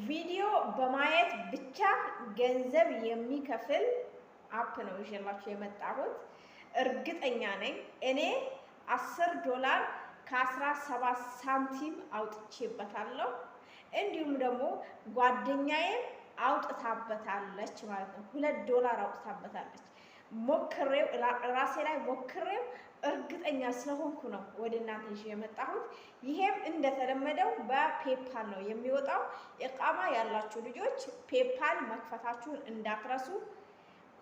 ቪዲዮ በማየት ብቻ ገንዘብ የሚከፍል አፕ ነው ይዤላችሁ የመጣሁት። እርግጠኛ ነኝ እኔ $10 ከ17 ሳንቲም አውጥቼበታለሁ። እንዲሁም ደግሞ ጓደኛዬም አውጥታበታለች ማለት ነው። $2 አውጥታበታለች። ሞክሬው ራሴ ላይ ሞክሬው እርግጠኛ ስለሆንኩ ነው ወደ እናንተ ይዤ የመጣሁት። ይሄም እንደተለመደው በፔፓል ነው የሚወጣው። ኢቃማ ያላችሁ ልጆች ፔፓል መክፈታችሁን እንዳትረሱ።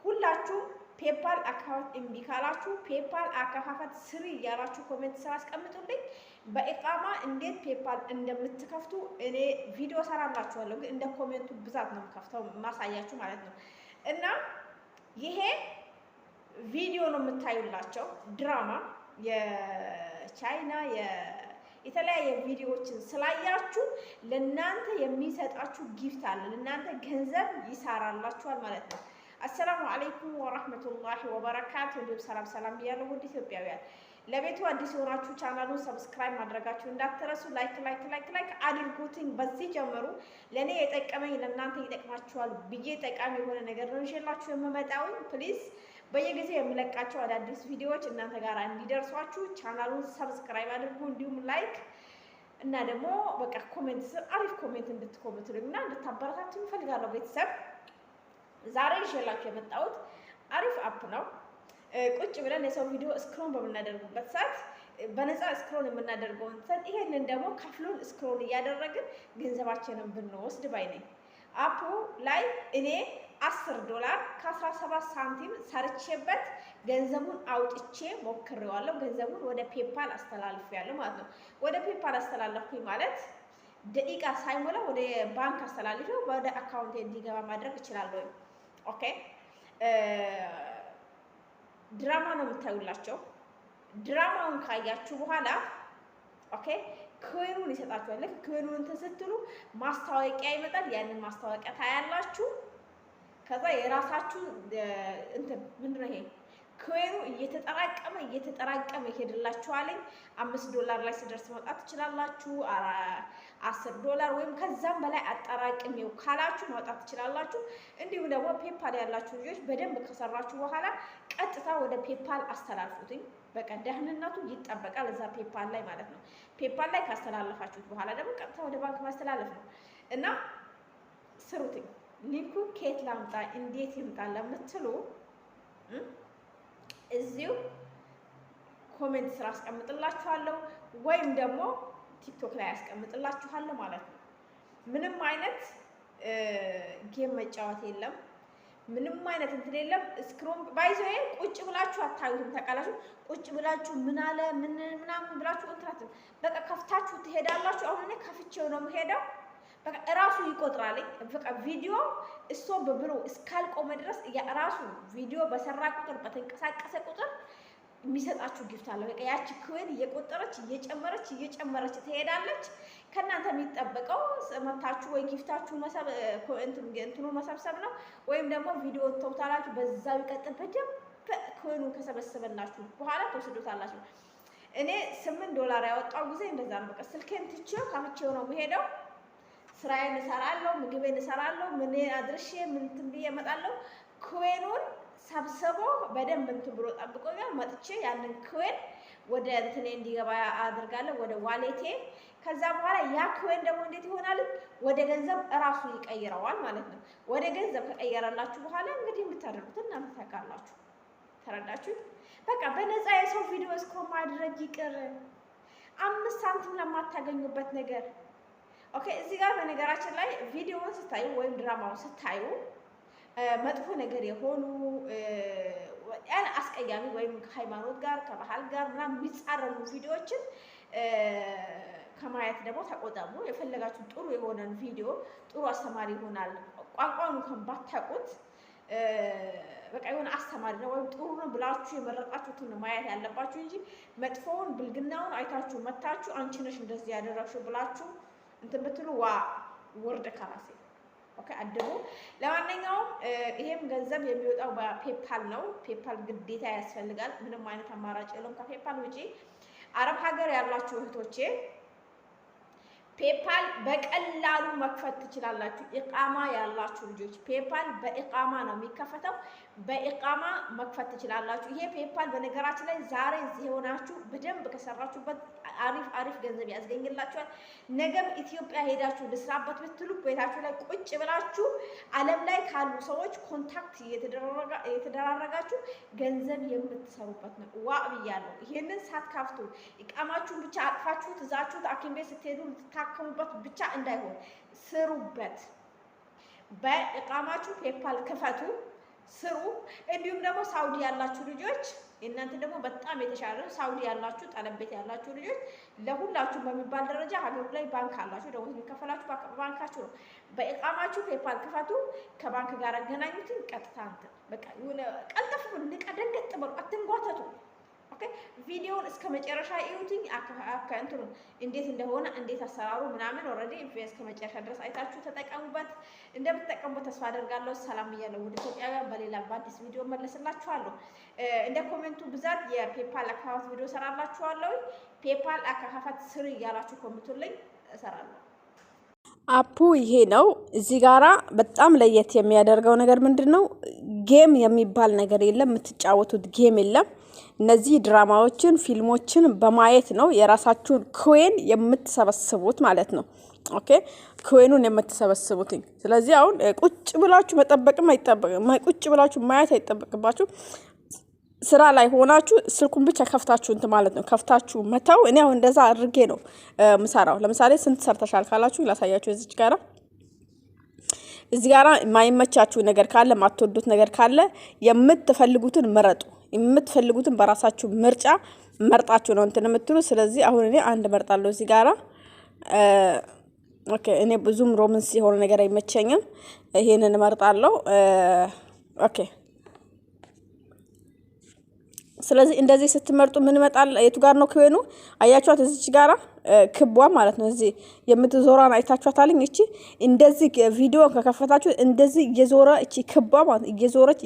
ሁላችሁም ፔፓል አካውንት እምቢ ካላችሁ ፔፓል አከፋፈት ስሪ እያላችሁ ኮሜንት ስራ አስቀምጡልኝ። በኢቃማ እንዴት ፔፓል እንደምትከፍቱ እኔ ቪዲዮ ሰራላችኋለሁ፣ ግን እንደ ኮሜንቱ ብዛት ነው የምከፍተው ማሳያችሁ ማለት ነው። እና ይሄ ቪዲዮ ነው የምታዩላቸው ድራማ የቻይና የተለያየ ቪዲዮዎችን ስላያችሁ ለናንተ የሚሰጣችሁ ጊፍት አለ፣ ለናንተ ገንዘብ ይሰራላችኋል ማለት ነው። አሰላሙ አለይኩም ወራህመቱላሂ ወበረካቱ። እንዲሁም ሰላም ብያለሁ ውድ ኢትዮጵያውያን። ለቤቱ አዲስ የሆናችሁ ቻናሉን ሰብስክራይብ ማድረጋችሁ እንዳትረሱ። ላይክ አድርጉትኝ። በዚህ ጀምሩ። ለእኔ የጠቀመኝ ለእናንተ ይጠቅማችኋል ብዬ ጠቃሚ የሆነ ነገር ነው ይዤላችሁ የምመጣው። ፕሊዝ በየጊዜው የምለቃቸው አዳዲስ ቪዲዮዎች እናንተ ጋር እንዲደርሷችሁ ቻናሉን ሰብስክራይብ አድርጉ። እንዲሁም ላይክ እና ደግሞ በቃ ኮሜንት ስር አሪፍ ኮሜንት እንድትኮሜንቱልኝና እንድታበረታቱኝ እፈልጋለሁ። ቤተሰብ ዛሬ ይዤላችሁ የመጣሁት አሪፍ አፕ ነው። ቁጭ ብለን የሰው ቪዲዮ ስክሮል በምናደርግበት ሰዓት በነፃ ስክሮል የምናደርገውን ሰዓት ይሄንን ደግሞ ከፍሎን ስክሮል እያደረግን ገንዘባችንን ብንወስድ ባይ ነኝ። አፑ ላይ እኔ $10 ከ17 ሳንቲም ሰርቼበት ገንዘቡን አውጥቼ ሞክሬዋለሁ። ገንዘቡን ወደ ፔፓል አስተላልፌያለሁ ማለት ነው። ወደ ፔፓል አስተላለፍኩኝ ማለት ደቂቃ ሳይሞላ ወደ ባንክ አስተላልፌው ወደ አካውንቴ እንዲገባ ማድረግ እችላለሁ። ኦኬ ድራማ ነው የምታዩላቸው። ድራማውን ካያችሁ በኋላ ኦኬ ኮይኑን ይሰጣችኋል። ልክ ኮይኑን እንትን ስትሉ ማስታወቂያ ይመጣል። ያንን ማስታወቂያ ታያላችሁ። ከዛ የራሳችሁ እንትን ምንድን ነው ይሄ ኮይኑ እየተጠራቀመ ይሄድላችኋል። $5 ላይ ሲደርስ ማውጣት ትችላላችሁ። $10 ወይም ከዛም በላይ አጠራቅሜው ካላችሁ ማውጣት ትችላላችሁ። እንዲሁም ደግሞ ፔፓል ያላችሁ ልጆች በደንብ ከሰራችሁ በኋላ ቀጥታ ወደ ፔፓል አስተላልፉትኝ። በቃ ደህንነቱ ይጠበቃል እዛ ፔፓል ላይ ማለት ነው። ፔፓል ላይ ካስተላለፋችሁት በኋላ ደግሞ ቀጥታ ወደ ባንክ ማስተላለፍ ነው እና ስሩትኝ። ሊንኩ ከየት ላምጣ እንዴት ይምጣ ለምትሉ እዚሁ ኮሜንት ስራ አስቀምጥላችኋለሁ ወይም ደግሞ ቲክቶክ ላይ አስቀምጥላችኋለሁ ማለት ነው። ምንም አይነት ጌም መጫወት የለም። ምንም አይነት እንትን የለም። ስክሮል ባይዘው ቁጭ ብላችሁ አታዩትም። ታውቃላችሁ። ቁጭ ብላችሁ ምን አለ ምናምን ብላችሁ እንትራት በቃ ከፍታችሁ ትሄዳላችሁ። አሁን እኔ ከፍቼው ነው የምሄደው። በቃ እራሱ ይቆጥራል። በቃ ቪዲዮ ስቶፕ ብሎ እስካልቆመ ድረስ ራሱ ቪዲዮ በሰራ ቁጥር በተንቀሳቀሰ ቁጥር የሚሰጣችሁ ጊፍት አለ። በቃ ያቺ ኮይን እየቆጠረች እየጨመረች ትሄዳለች። ከእናንተ የሚጠበቀው መታችሁ ወይ ጊፍታችሁ እንትኑ መሰብሰብ ነው፣ ወይም ደግሞ ቪዲዮ ተውታላችሁ በዛው ይቀጥል። በደንብ ኮይኑ ከሰበሰበላችሁ በኋላ ተወስዱታላችሁ። እኔ $8 ያወጣው ጊዜ እንደዛ ነው። በቃ ስልኬን ትቼው ከፍቼው ነው የምሄደው። ስራዬን እሰራለሁ፣ ምግቤን እሰራለሁ፣ ምን አድርሼ ምን እንትን ብዬ እመጣለሁ። ኮይኑን ሰብስቦ በደንብ እንትን ብሎ ጠብቆኛል። መጥቼ ያንን ኮይን ወደ እንትኔ እንዲገባ አድርጋለሁ፣ ወደ ዋሌቴ። ከዛ በኋላ ያ ኮይን ደግሞ እንዴት ይሆናል? ወደ ገንዘብ እራሱ ይቀይረዋል ማለት ነው። ወደ ገንዘብ ከቀየረላችሁ በኋላ እንግዲህ የምታደርጉት እናንተ ታውቃላችሁ። ተረዳችሁ? በቃ በነፃ የሰው ቪዲዮ እስኮ ማድረግ ይቅር 5 ሳንቲም ለማታገኙበት ነገር። ኦኬ እዚህ ጋር በነገራችን ላይ ቪዲዮውን ስታዩ ወይም ድራማውን ስታዩ መጥፎ ነገር የሆኑ ያን አስቀያሚ ወይም ከሃይማኖት ጋር ከባህል ጋር ምናምን የሚጻረሩ ቪዲዮዎችን ከማየት ደግሞ ተቆጠቡ። የፈለጋችሁ ጥሩ የሆነን ቪዲዮ ጥሩ አስተማሪ ይሆናል። ቋንቋውን እንኳን ባታውቁት በቃ የሆነ አስተማሪ ነው ወይም ጥሩ ነው ብላችሁ የመረጣችሁትን ማየት ያለባችሁ እንጂ መጥፎውን ብልግናውን አይታችሁ መታችሁ አንቺ ነሽ እንደዚህ ያደረግሽው ብላችሁ እንትን ብትሉ ወርድ ከራሴ ኦኬ አድሩ። ለማንኛውም ይሄም ገንዘብ የሚወጣው በፔፓል ነው። ፔፓል ግዴታ ያስፈልጋል። ምንም አይነት አማራጭ የለውም ከፔፓል ውጪ። አረብ ሀገር ያላችሁ እህቶቼ ፔፓል በቀላሉ መክፈት ትችላላችሁ። ኢቃማ ያላችሁ ልጆች ፔፓል በኢቃማ ነው የሚከፈተው። በኢቃማ መክፈት ትችላላችሁ። ይሄ ፔፓል በነገራችን ላይ ዛሬ እዚህ የሆናችሁ በደንብ ከሰራችሁበት አሪፍ ገንዘብ ያስገኝላችኋል። ነገም ኢትዮጵያ ሄዳችሁ ልስራበት ብትሉ ቤታችሁ ላይ ቁጭ ብላችሁ ዓለም ላይ ካሉ ሰዎች ኮንታክት እየተደራረጋችሁ ገንዘብ የምትሰሩበት ነው። ዋ ብያለሁ። ይሄንን ሳትካፍቱ ኢቃማችሁን ብቻ አቅፋችሁ ትዛችሁት ሐኪም ቤት ስትሄዱ ልትታከሙበት ብቻ እንዳይሆን ስሩበት። በኢቃማችሁ ፔፓል ክፈቱ፣ ስሩ። እንዲሁም ደግሞ ሳውዲ ያላችሁ ልጆች እናንተ ደግሞ በጣም የተሻለ ነው። ሳውዲ ያላችሁ ጠለብ ቤት ያላችሁ ልጆች ለሁላችሁ በሚባል ደረጃ ሀገሩ ላይ ባንክ አላችሁ፣ ደግሞ የሚከፈላችሁ ባንካችሁ ነው። በኢቃማችሁ ፔፓል ክፈቱ፣ ከባንክ ጋር አገናኙትን ቀጥታ እንትን በቃ የሆነ ቀልጠፍ ብሎ ደንገጥ በሉ፣ አትንጓተቱ። ኦኬ ቪዲዮውን እስከ መጨረሻ እዩትኝ። እንትኑ እንዴት እንደሆነ እንዴት አሰራሩ ምናምን ኦልሬዲ እስከ መጨረሻ ድረስ አይታችሁ ተጠቀሙበት። እንደምትጠቀሙበት ተስፋ አደርጋለሁ። ሰላም እያለሁ ወደ ኢትዮጵያውያን በሌላ በአዲስ ቪዲዮ መለስላችኋለሁ። እንደ ኮሜንቱ ብዛት የፔፓል አካውንት ቪዲዮ ሰራላችኋለሁ። ፔፓል አካፋት ስር እያላችሁ ኮሜንቱልኝ እሰራለሁ። አፑ ይሄ ነው። እዚህ ጋራ በጣም ለየት የሚያደርገው ነገር ምንድነው? ጌም የሚባል ነገር የለም። የምትጫወቱት ጌም የለም። እነዚህ ድራማዎችን ፊልሞችን በማየት ነው የራሳችሁን ኮይን የምትሰበስቡት ማለት ነው። ኦኬ ኮይኑን የምትሰበስቡት። ስለዚህ አሁን ቁጭ ብላችሁ መጠበቅም አይጠበቅም፣ ቁጭ ብላችሁ ማየት አይጠበቅባችሁ። ስራ ላይ ሆናችሁ ስልኩን ብቻ ከፍታችሁ እንት ማለት ነው። ከፍታችሁ መተው። እኔ አሁን እንደዛ አድርጌ ነው ምሰራው። ለምሳሌ ስንት ሰርተሻል ካላችሁ ላሳያችሁ። እዚህ ጋራ የማይመቻችሁ ነገር ካለ ማትወዱት ነገር ካለ የምትፈልጉትን ምረጡ። የምትፈልጉትን በራሳችሁ ምርጫ መርጣችሁ ነው እንትን የምትሉ። ስለዚህ አሁን እኔ አንድ መርጣለሁ እዚህ ጋራ። ኦኬ እኔ ብዙም ሮማንስ የሆነ ነገር አይመቸኝም። ይሄንን መርጣለሁ። ኦኬ ስለዚህ እንደዚህ ስትመርጡ ምን ይመጣል? የቱ ጋር ነው ኮይኑ? አያችኋት? እዚች ጋራ ክቧ ማለት ነው። እዚህ የምትዞራን አይታችኋታልኝ? እቺ እንደዚህ ቪዲዮ ከከፈታችሁ እንደዚህ እየዞረ እቺ ክቧ ማለት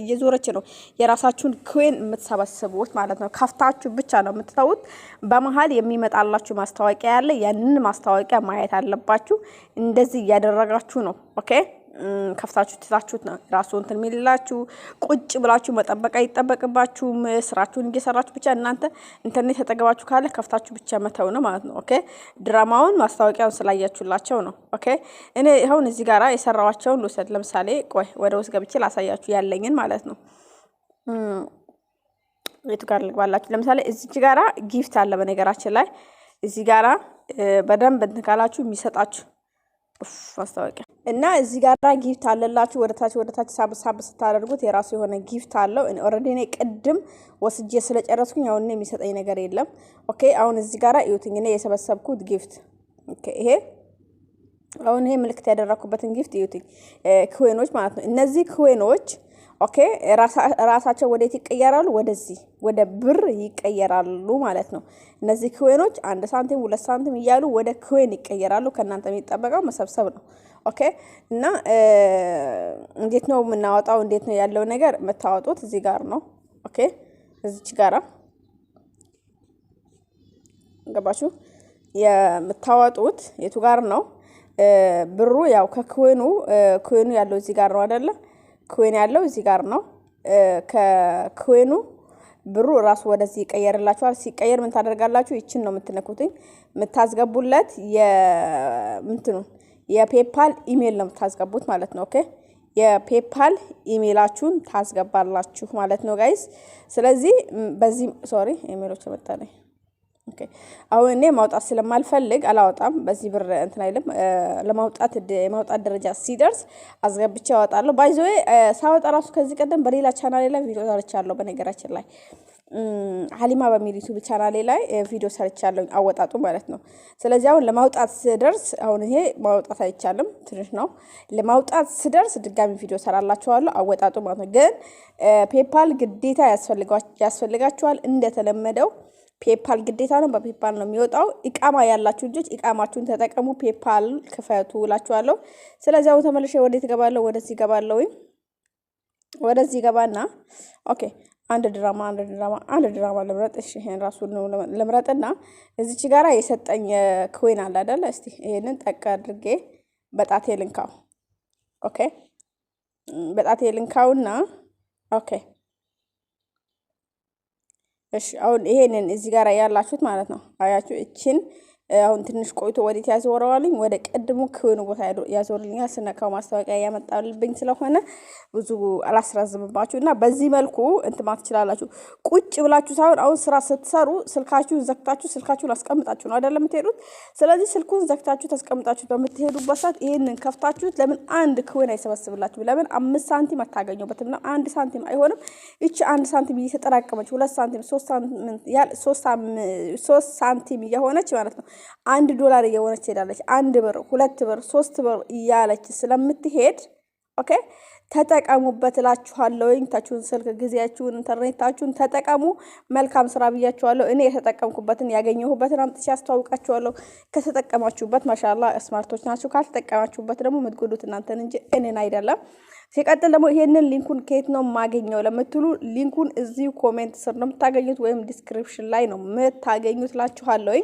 እየዞረች ነው የራሳችሁን ኮይን የምትሰበስቡት ማለት ነው። ከፍታችሁ ብቻ ነው የምትተውት። በመሃል የሚመጣላችሁ ማስታወቂያ ያለ ያንን ማስታወቂያ ማየት አለባችሁ። እንደዚህ እያደረጋችሁ ነው። ኦኬ ከፍታችሁ ትታችሁት ነው ራሱ እንትን የሚልላችሁ። ቁጭ ብላችሁ መጠበቅ አይጠበቅባችሁም። ስራችሁን እየሰራችሁ ብቻ እናንተ ኢንተርኔት ተጠገባችሁ ካለ ከፍታችሁ ብቻ መተው ነው ማለት ነው። ኦኬ ድራማውን ማስታወቂያውን ስላያችሁላቸው ነው። ኦኬ እኔ አሁን እዚህ ጋራ የሰራዋቸውን ልውሰድ። ለምሳሌ ቆይ ወደ ውስጥ ገብቼ ላሳያችሁ ያለኝን ማለት ነው። የቱ ጋር ልግባላችሁ? ለምሳሌ እዚህ ጋራ ጊፍት አለ። በነገራችን ላይ እዚህ ጋራ በደንብ እንትን ካላችሁ የሚሰጣችሁ ማስታወቂያ እና እዚህ ጋራ ጊፍት አለላችሁ። ወደታች ሳብ ስታደርጉት የራሱ የሆነ ጊፍት አለው። ኦሬዲ እኔ ቅድም ወስጄ ስለጨረስኩኝ አሁን የሚሰጠኝ ነገር የለም። ኦኬ አሁን እዚህ ጋራ እዩትኝ እኔ የሰበሰብኩት ጊፍት። ኦኬ ይሄ አሁን ይሄ ምልክት ያደረኩበትን ጊፍት እዩትኝ። ኮይኖች ማለት ነው። እነዚህ ኮይኖች ኦኬ ራሳቸው ወዴት ይቀየራሉ? ወደዚህ ወደ ብር ይቀየራሉ ማለት ነው። እነዚህ ኮይኖች 1 ሳንቲም 2 ሳንቲም እያሉ ወደ ኮይን ይቀየራሉ። ከናንተ የሚጠበቀው መሰብሰብ ነው። ኦኬ እና እንዴት ነው የምናወጣው? እንዴት ነው ያለው ነገር? የምታወጡት እዚህ ጋር ነው። ኦኬ እዚች ጋራ ገባችሁ? የምታወጡት የቱ ጋር ነው? ብሩ ያው ከኮይኑ ያለው እዚህ ጋር ነው አይደለ? ኮይን ያለው እዚህ ጋር ነው። ከኮይኑ ብሩ ራሱ ወደዚህ ይቀየርላችኋል። ሲቀየር ምን ታደርጋላችሁ? ይችን ነው የምትነኩትኝ። የምታስገቡለት የፔፓል ኢሜል ነው የምታስገቡት ማለት ነው። ኦኬ የፔፓል ኢሜላችሁን ታስገባላችሁ ማለት ነው ጋይስ። ስለዚህ በዚህ ሶሪ ኢሜሎች መጣለኝ። ኦኬ አሁን እኔ ማውጣት ስለማልፈልግ አላወጣም። በዚህ ብር እንትን አይልም። ለማውጣት የማውጣት ደረጃ ሲደርስ አስገብቼ አወጣለሁ። ባይ ዘ ዌይ ሳወጣ ራሱ ከዚህ ቀደም በሌላ ቻናሌ ላይ ቪዲዮ ሰርቻለሁ። በነገራችን ላይ ሀሊማ በሚል ዩቲዩብ ቻናሌ ላይ ቪዲዮ ሰርቻለሁ አወጣጡ ማለት ነው። ስለዚህ አሁን ለማውጣት ስደርስ አሁን ይሄ ማውጣት አይቻልም፣ ትንሽ ነው። ለማውጣት ስደርስ ድጋሚ ቪዲዮ ሰራላችኋለሁ አወጣጡ ማለት ነው። ግን ፔፓል ግዴታ ያስፈልጋችኋል እንደተለመደው ፔፓል ግዴታ ነው። በፔፓል ነው የሚወጣው። ኢቃማ ያላችሁ ልጆች ኢቃማችሁን ተጠቀሙ፣ ፔፓል ክፈቱ እላችኋለሁ። ስለዚህ አሁን ተመልሼ ወዴት እገባለሁ? ወደዚህ እገባለሁ። ወደዚህ ገባና ኦኬ አንድ ድራማ ልምረጥ። እሺ ይሄን ራሱን ነው ልምረጥና እዚች ጋራ የሰጠኝ ኮይን አለ አይደል? እስቲ ይሄንን ጠቅ አድርጌ በጣቴ ልንካው። ኦኬ በጣቴ ልንካውና ኦኬ እሺ አሁን ይሄንን እዚህ ጋራ ያላችሁት ማለት ነው። አያችሁ እቺን አሁን ትንሽ ቆይቶ ወዴት ያዞረዋልኝ? ወደ ቀድሞ ኮይኑ ቦታ ያዞርልኛል። ስነካው ማስታወቂያ ያመጣልብኝ ስለሆነ ብዙ አላስራዝምባችሁ እና በዚህ መልኩ እንትማት ትችላላችሁ። ቁጭ ብላችሁ ሳይሆን አሁን ስራ ስትሰሩ ስልካችሁን ዘግታችሁ ስልካችሁን አስቀምጣችሁ ነው አይደለም የምትሄዱት። ስለዚህ ስልኩን ዘግታችሁ ተስቀምጣችሁ በምትሄዱበት ሰዓት ይሄንን ከፍታችሁት ለምን አንድ ኮይን አይሰበስብላችሁ? ለምን 5 ሳንቲም አታገኙበትም? ነው 1 ሳንቲም አይሆንም። እቺ 1 ሳንቲም እየተጠራቀመች 2 ሳንቲም 3 ሳንቲም እየሆነች ማለት ነው $1 እየሆነች ሄዳለች። 1 ብር 2 ብር 3 ብር እያለች ስለምትሄድ ኦኬ ተጠቀሙበት እላችኋለሁ። ታችሁን ስልክ ጊዜያችሁን ኢንተርኔታችሁን ተጠቀሙ። መልካም ስራ ብያችኋለሁ። እኔ የተጠቀምኩበትን ያገኘሁበትን አምጥቼ አስተዋውቃችኋለሁ። ከተጠቀማችሁበት ማሻአላ ስማርቶች ናችሁ። ካልተጠቀማችሁበት ደግሞ የምትጎዱት እናንተን እንጂ እኔን አይደለም። ሲቀጥል ደግሞ ይሄንን ሊንኩን ከየት ነው ማገኘው ለምትሉ ሊንኩን እዚሁ ኮሜንት ስር ነው የምታገኙት ወይም ዲስክሪፕሽን ላይ ነው የምታገኙት እላችኋለሁ።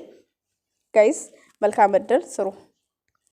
ጋይስ መልካም እድል ስሩ።